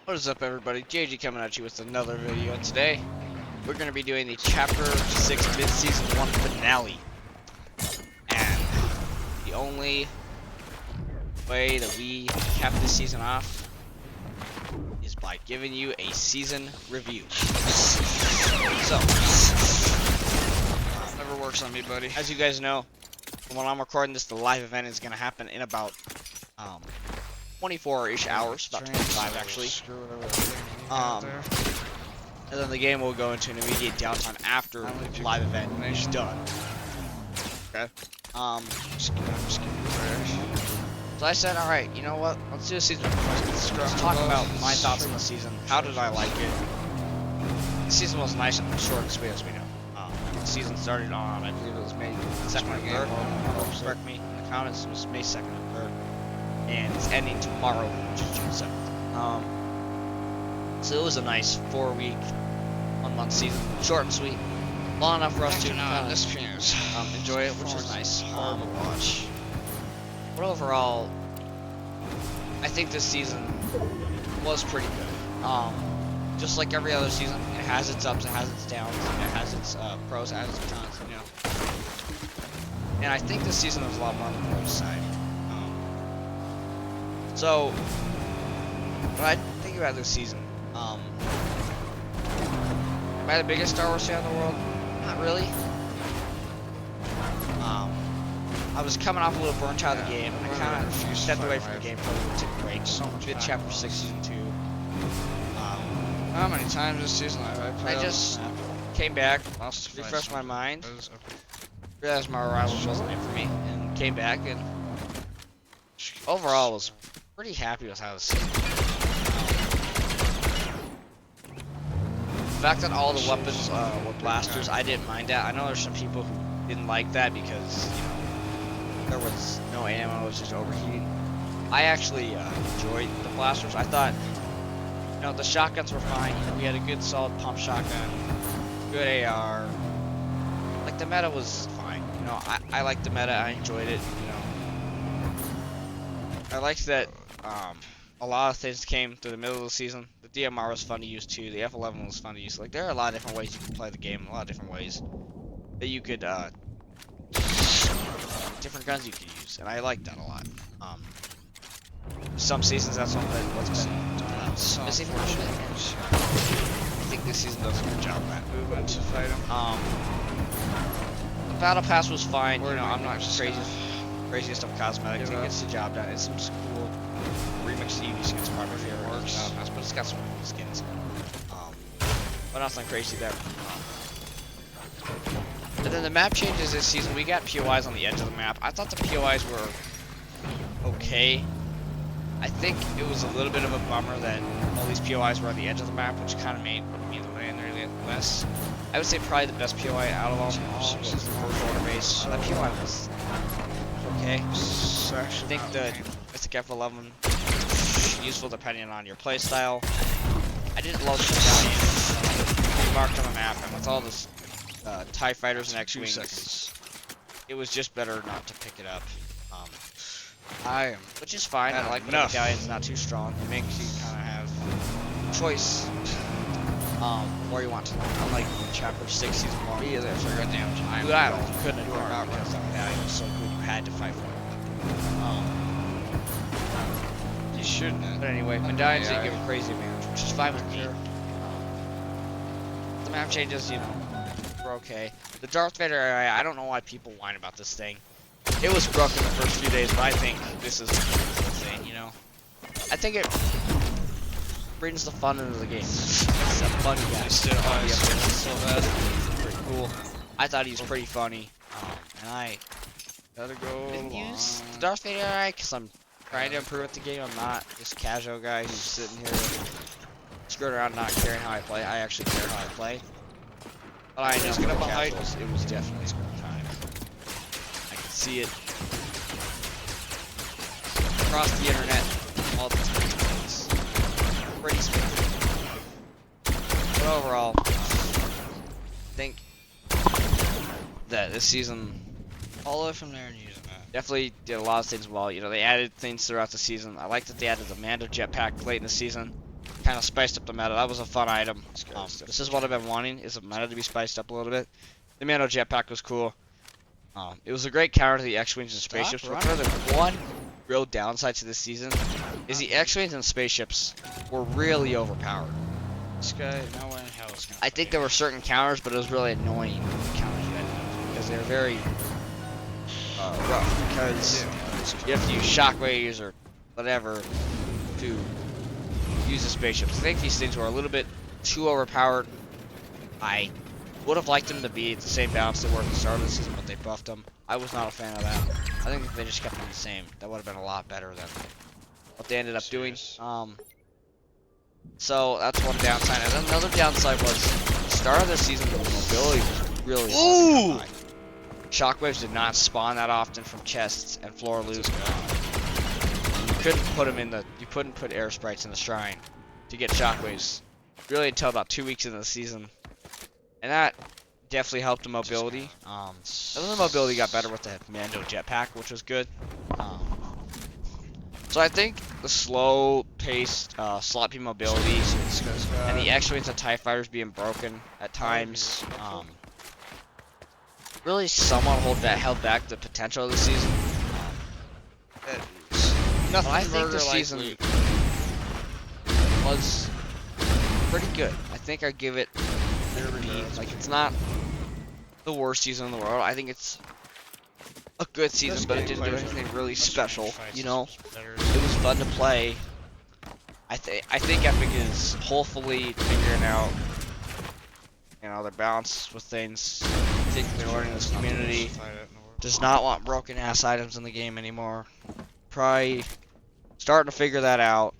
What is up, everybody? JG coming at you with another video. Today, we're going to be doing the Chapter 6 Mid-Season 1 finale. And the only way that we cap this season off is by giving you a season review. So, never works on me, buddy. As you guys know, when I'm recording this, the live event is going to happen in about 24-ish hours, about 25 actually. And then the game will go into an immediate downtime after the live event is done. Okay. So I said, all right, you know what? Let's do a season review. Let's talk about my thoughts on the season. How did I like it? The season was nice and short and sweet, as we know. The season started on, I believe it was May 2nd or 3rd. Correct me in the comments. It was May 2nd or 3rd. And it's ending tomorrow, which is June 7th. So it was a nice 4-week, 1-month season, short and sweet, long enough for us to enjoy it, which is nice. Hard to watch. But overall, I think this season was pretty good. Just like every other season, it has its ups, it has its downs, it has its pros, it has its cons, you know. And I think this season was a lot more on the pro side. So, when I think about this season, am I the biggest Star Wars fan in the world? Not really. I was coming off a little burnt out of the game, and I kind of stepped away from the game for a little took a break. So did Chapter 6 Season 2. How many times this season I played? I just came back, refreshed my mind, realized my Rivals wasn't it for me, and came back, and overall was pretty happy with how this season The fact that all the weapons were blasters, I didn't mind that. I know there's some people who didn't like that because, you know, there was no ammo, it was just overheating. I actually enjoyed the blasters. I thought, you know, the shotguns were fine. You know, we had a good solid pump shotgun, good AR. Like, the meta was fine. You know, I liked the meta, I enjoyed it, you know. I liked that a lot of things came through the middle of the season. The DMR was fun to use too. The F11 was fun to use. Like, there are a lot of different ways you can play the game. A lot of different ways that you could, different guns you could use, and I like that a lot. Some seasons that's something what's missing for a bit. I think this season does a good job of that. Movement to fight him. The battle pass was fine. You know, I'm not craziest of cosmetics. It gets the job done. It's some cool remix EV skins, probably favorite works. But it's got some cool skins. But nothing crazy there. But then the map changes this season. We got POIs on the edge of the map. I thought the POIs were okay. I think it was a little bit of a bummer that all these POIs were on the edge of the map, which kind of made me land really less. I would say probably the best POI out of all was the first order base. That POI was okay. I think the Mystic F11 useful depending on your playstyle. I didn't love the medallion marked on the map, and with all this TIE fighters and X-Wings, it was just better not to pick it up. Which is fine. I like the medallion's not too strong. It makes you kind of have choice where you want to. Unlike Chapter 6 Season 1. Be there for a goddamn time. You couldn't ignore it because the medallion was so good. You had to fight for it. You shouldn't. But anyway, medallions didn't give a crazy advantage, which is fine with me. The map changes, you know, were okay. The Darth Vader area, I don't know why people whine about this thing. It was broken the first few days, but I think this is insane, you know. I think it brings the fun into the game. It's a funny guy. So bad. Pretty cool. I thought he was pretty funny. And I Gotta go didn't use the Darth Vader eye because I'm trying to improve at the game. I'm not this casual guy who's sitting here screwing around not caring how I play. I actually care how I play. But I know for the casuals, it was definitely screen time. I could see it across the internet all the time. It's pretty spectacular. But overall, I think that this season, all the way from there and using that. definitely did a lot of things well. You know, they added things throughout the season. I like that they added the Mando jetpack late in the season. kind of spiced up the meta. That was a fun item. guy's This is what I've been wanting, is the meta to be spiced up a little bit. The Mando jetpack was cool. It was a great counter to the X-Wings and spaceships. But running. the one real downside to this season is the X-Wings and spaceships were really overpowered. This guy, no way in hell is gonna. I think there were certain counters, but it was really annoying counters you had to do because they were very rough. Because you have to use shockwaves or whatever to use the spaceships. I think these things were a little bit too overpowered. I would have liked them to be at the same balance they were at the start of the season, but they buffed them. I was not a fan of that. I think if they just kept them the same, that would have been a lot better than what they ended up doing. So that's one downside. And then another downside was the start of the season, the mobility was really hard to come by. Shockwaves did not spawn that often from chests and floor loot. You couldn't put them in the. You couldn't put air sprites in the shrine to get shockwaves really until about 2 weeks into the season, and that definitely helped the mobility. And then the mobility got better with the Mando jetpack, which was good. So I think the slow-paced, sloppy mobility and the X-Wings and TIE Fighters being broken at times really somewhat held back the potential of the season. Nothing I think the like season Luke. was pretty good. I think I'd give it a B. Like, it's not the worst season in the world. I think it's a good season, but it didn't do anything really special. You know, it was fun to play. I think Epic is hopefully figuring out, you know, their balance with things. I think they're learning this community does not want broken ass items in the game anymore. Probably starting to figure that out.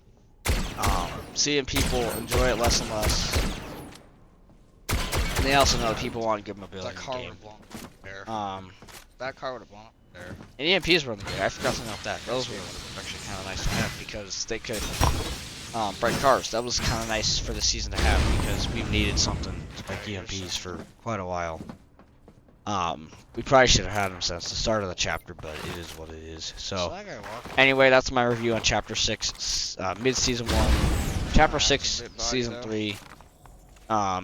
Seeing people enjoy it less and less. And they also know that people want good mobility That car in the would game. have blown up there. That car would have blown up there. And EMPs were in the game. I forgot to note that. Those were actually kind of nice to have because they could break cars. That was kind of nice for the season to have because we've needed something like EMPs for quite a while. We probably should have had them since the start of the chapter, but it is what it is. So, that guy walking? anyway, that's my review on Chapter 6, mid-season 1. Chapter 6, Season 3.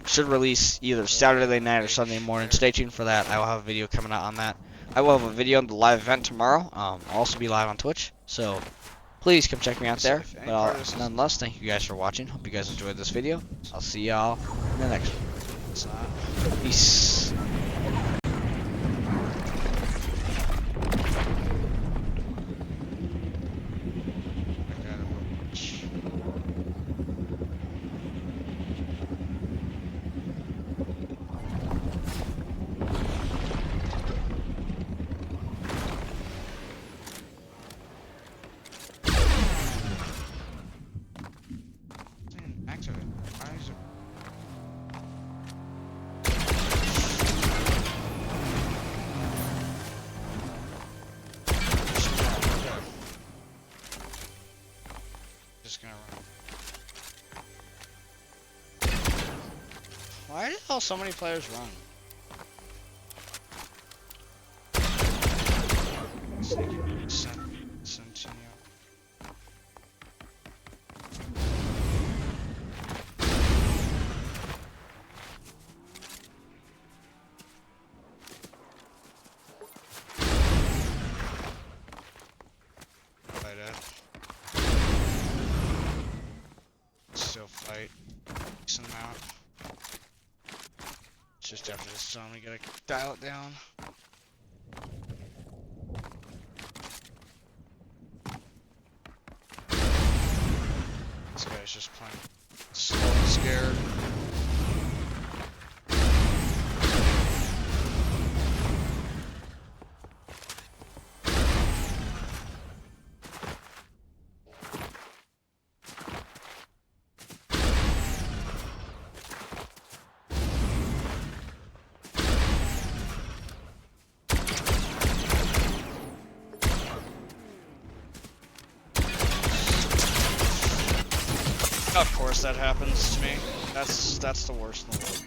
Should release either Saturday night or Sunday morning. Stay tuned for that. I will have a video coming out on that. I will have a video on the live event tomorrow. I'll also be live on Twitch, so please come check me out there. But nonetheless, thank you guys for watching. Hope you guys enjoyed this video. I'll see y'all in the next one. Peace. Why the hell so many players run? Centennial. Fight it. Still fight. Decent amount. Just after this zone, we gotta dial it down. This guy's just playing slow and scared. Of course that happens to me. That's the worst in the world.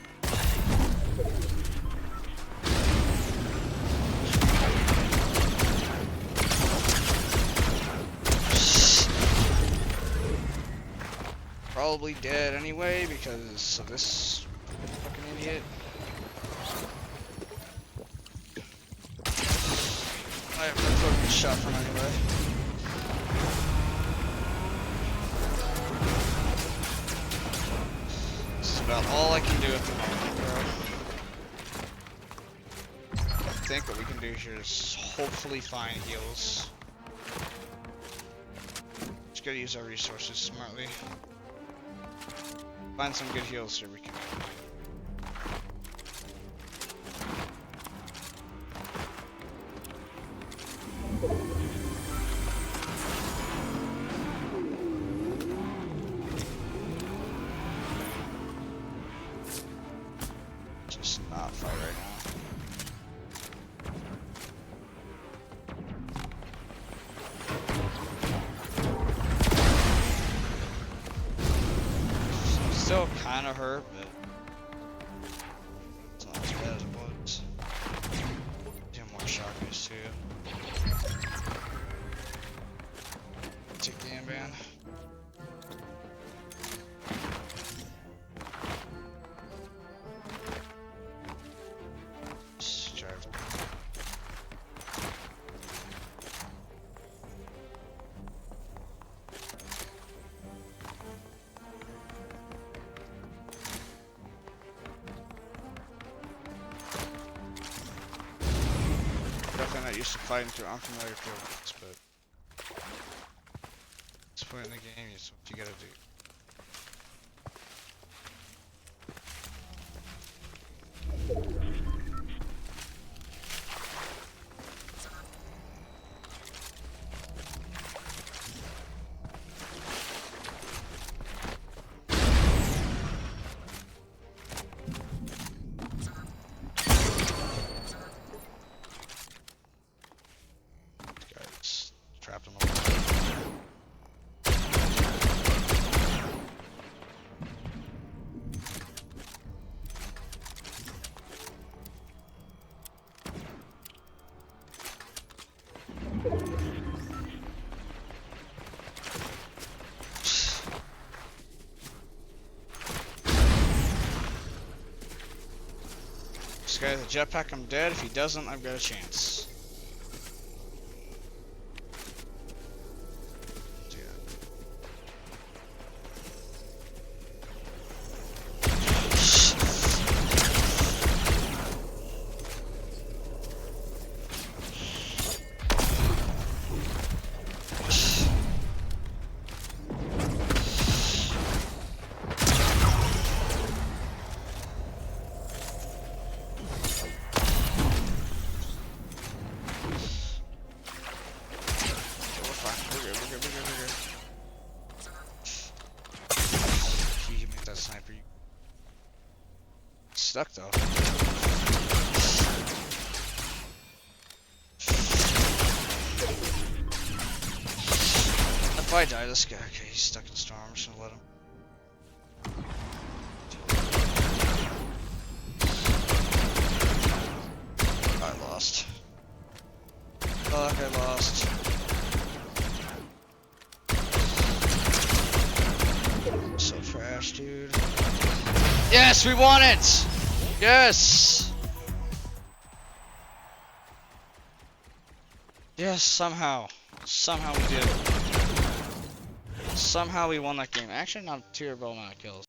Probably dead anyway because of this fucking idiot. I have no fucking shot from anyway. This is about all I can do at the moment, bro. I think what we can do here is hopefully find heals. Just gotta use our resources smartly. Find some good heals here we can. Just not fight right now. Still kind of hurt, but it's not as bad as it was. Do more shotguns too. Take the amband. Just drive. Definitely not used to fighting through unfamiliar fields, but this point in the game, it's what you gotta do. Guys, trapped in the wall. This guy has a jetpack, I'm dead. If he doesn't, I've got a chance. So, yeah. You make that sniper. Stuck though. If I die, this guy, okay, he's stuck in the storm. I'm just gonna let him. I lost. Fuck, I lost. So trash, dude. Yes, we won it! Yes! Yes, somehow. Somehow we did it. Somehow we won that game. Actually, not a terrible amount of kills.